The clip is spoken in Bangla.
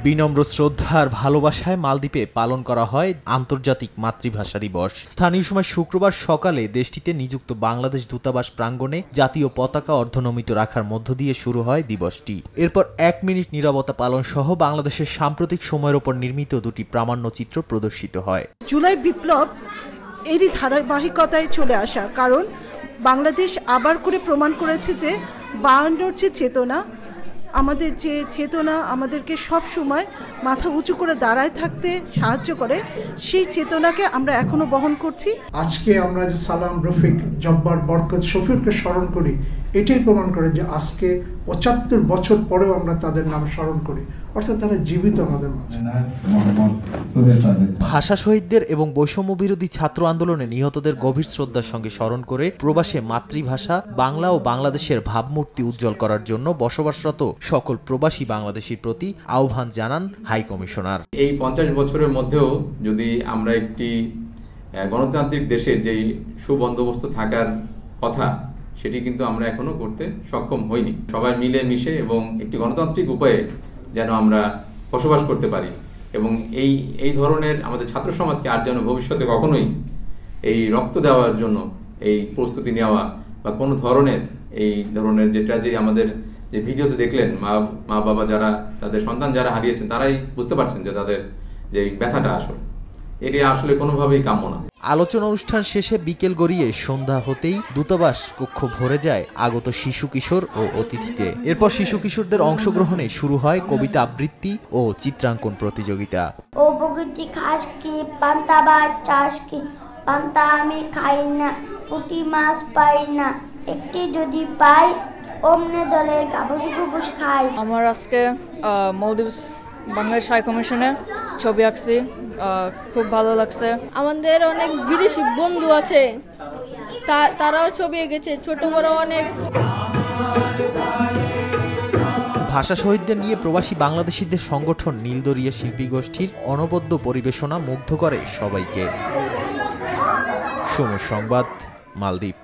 বিনম্র শ্রদ্ধা আর ভালোবাসায় মালদ্বীপে পালন করা হয় আন্তর্জাতিক মাতৃভাষা দিবস। স্থানীয় সময় শুক্রবার সকালে দেশটিতে নিযুক্ত বাংলাদেশ দূতাবাস প্রাঙ্গণে জাতীয় পতাকা অর্ধনমিত রাখার মধ্য দিয়ে শুরু হয় দিবসটি। এরপর 1 মিনিট নীরবতা পালন সহ বাংলাদেশের সাম্প্রতিক সময়ের ওপর নির্মিত দুটি প্রামাণ্যচিত্র প্রদর্শিত হয়। জুলাই বিপ্লব এরই ধারাবাহিকতায় চলে আসা, কারণ বাংলাদেশ আবার করে প্রমাণ করেছে যে 52 যে চেতনা, আমাদের যে চেতনা আমাদেরকে সব সময় মাথা উঁচু করে দাঁড়ায় থাকতে সাহায্য করে, সেই চেতনাকে আমরা এখনো বহন করছি। আজকে আমরা যে সালাম, রফিক, জব্বার, বরকত, শফিরকে স্মরণ করি, এটাই প্রমাণ করে যে আজকে 75 বছর পরেও আমরা তাদের নাম স্মরণ করি, অর্থাৎ তারা জীবিত আমাদের মাঝে। ভাষা শহীদদের এবং বৈষম্য বিরোধী ছাত্র আন্দোলনে নিহতদের গভীর শ্রদ্ধার সঙ্গে স্মরণ করে প্রবাসে মাতৃভাষা বাংলা ও বাংলাদেশের ভাবমূর্তি উজ্জ্বল করার জন্য বসবাসরত সকল প্রবাসী বাংলাদেশীর প্রতি আহ্বান জানান হাই কমিশনার। এই 50 বছরের মধ্যেও যদি আমরা একটি গণতান্ত্রিক দেশের যেই সুবন্দোবস্ত থাকার কথা, সেটি কিন্তু আমরা এখনো করতে সক্ষম হইনি। সবাই মিলে মিশে এবং একটি গণতান্ত্রিক উপায়ে যেন আমরা বসবাস করতে পারি এবং এই ধরনের আমাদের ছাত্র সমাজকে আর যেন ভবিষ্যতে কখনোই এই রক্ত দেওয়ার জন্য এই প্রস্তুতি নেওয়া বা কোনো ধরনের এই ধরনের যে ট্র্যাজেডি আমাদের যে ভিডিওতে দেখলেন, মা বাবা যারা তাদের সন্তান যারা হারিয়েছেন তারাই বুঝতে পারছেন যে তাদের যে ব্যথাটা এটি আসলে কোনোভাবেই কাম্য না। আলোচনা অনুষ্ঠান শেষে বিকেল গড়িয়ে সন্ধ্যা হতেই দূতাবাস কক্ষ ভরে যায় আগত শিশু কিশোর ও অতিথিতে। এরপর শিশু কিশোরদের অংশগ্রহণে শুরু হয় কবিতা আবৃত্তি ও চিত্রাঙ্কন প্রতিযোগিতা। ও প্রকৃতি খাস কি পান্তা ভাত চাষ কি পান্তা আমি খাই না, পুঁটি মাছ পাই না, একটি যদি পাই অমনে দলে কাবুস কুবুস খাই। আমার আজকে মলদ্বীপ বাংলাদেশ হাই কমিশনে ছবি আঁকছি, খুব ভালো লাগছে। আমাদের অনেক বিদেশি বন্ধু আছে, তারাও ছবি এঁকেছে, ছোট বড় অনেক। ভাষা শহীদদের নিয়ে প্রবাসী বাংলাদেশিদের সংগঠন নীলদরিয়া শিল্পী গোষ্ঠীর অনবদ্য পরিবেশনা মুগ্ধ করে সবাইকে। সময় সংবাদ, মালদ্বীপ।